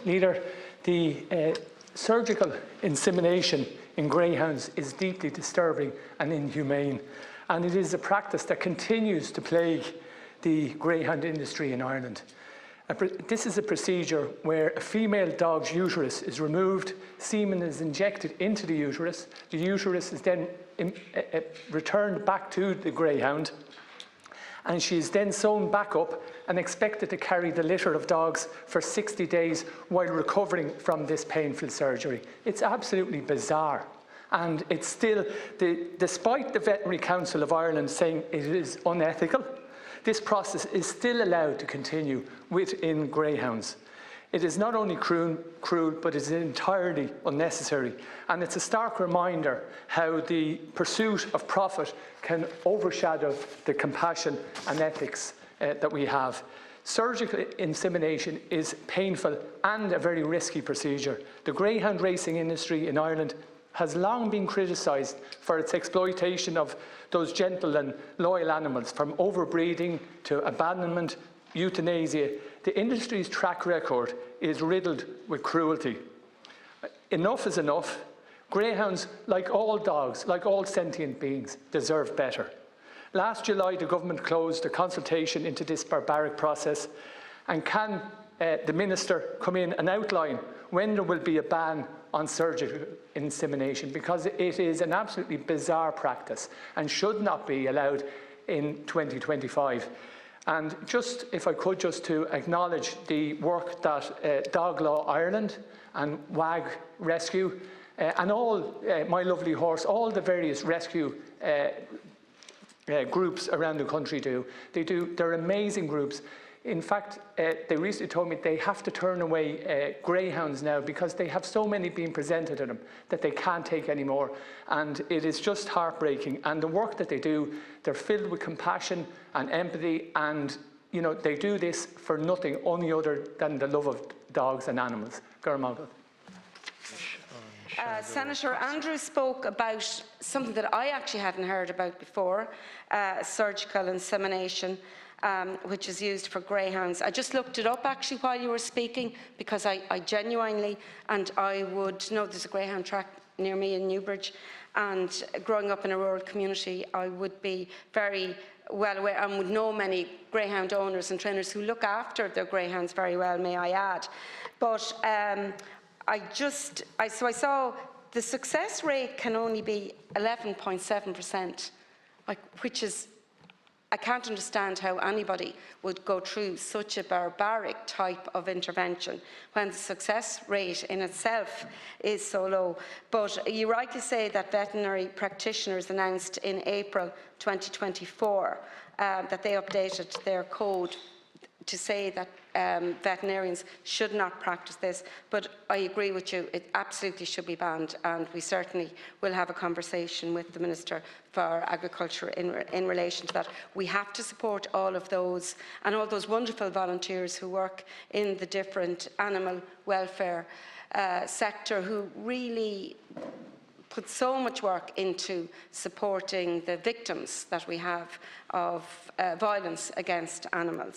Leader, the surgical insemination in greyhounds is deeply disturbing and inhumane, and it is a practice that continues to plague the greyhound industry in Ireland. This is a procedure where a female dog's uterus is removed, semen is injected into the uterus is then returned back to the greyhound, and she is then sewn back up and expected to carry the litter of dogs for 60 days while recovering from this painful surgery. It's absolutely bizarre. And it's still, despite the Veterinary Council of Ireland saying it is unethical, this process is still allowed to continue within greyhounds. It is not only cruel, but it is entirely unnecessary. And it's a stark reminder how the pursuit of profit can overshadow the compassion and ethics that we have. Surgical insemination is painful and a very risky procedure. The greyhound racing industry in Ireland has long been criticised for its exploitation of those gentle and loyal animals, from overbreeding to abandonment, euthanasia. The industry's track record is riddled with cruelty. Enough is enough. Greyhounds, like all dogs, like all sentient beings, deserve better. Last July, the government closed a consultation into this barbaric process. And can the Minister come in and outline when there will be a ban on surgical insemination? Because it is an absolutely bizarre practice and should not be allowed in 2025. And just, if I could, just to acknowledge the work that Dog Law Ireland and WAG Rescue and all My Lovely Horse, all the various rescue groups around the country do. They're amazing groups. In fact, they recently told me they have to turn away greyhounds now because they have so many being presented to them that they can't take anymore. And it is just heartbreaking. And the work that they do, they're filled with compassion and empathy, and they do this for nothing only other than the love of dogs and animals. Senator Andrews spoke about something that I actually hadn't heard about before, surgical insemination, which is used for greyhounds. I just looked it up actually while you were speaking, because I genuinely, and I would know there's a greyhound track near me in Newbridge, and growing up in a rural community, I would be very well aware and would know many greyhound owners and trainers who look after their greyhounds very well, may I add. But I saw the success rate can only be 11.7%, which is, I can't understand how anybody would go through such a barbaric type of intervention when the success rate in itself is so low. But you rightly say that veterinary practitioners announced in April 2024 that they updated their code to say that veterinarians should not practice this, but I agree with you, it absolutely should be banned, and we certainly will have a conversation with the Minister for Agriculture in relation to that. We have to support all of those and all those wonderful volunteers who work in the different animal welfare sector, who really put so much work into supporting the victims that we have of violence against animals.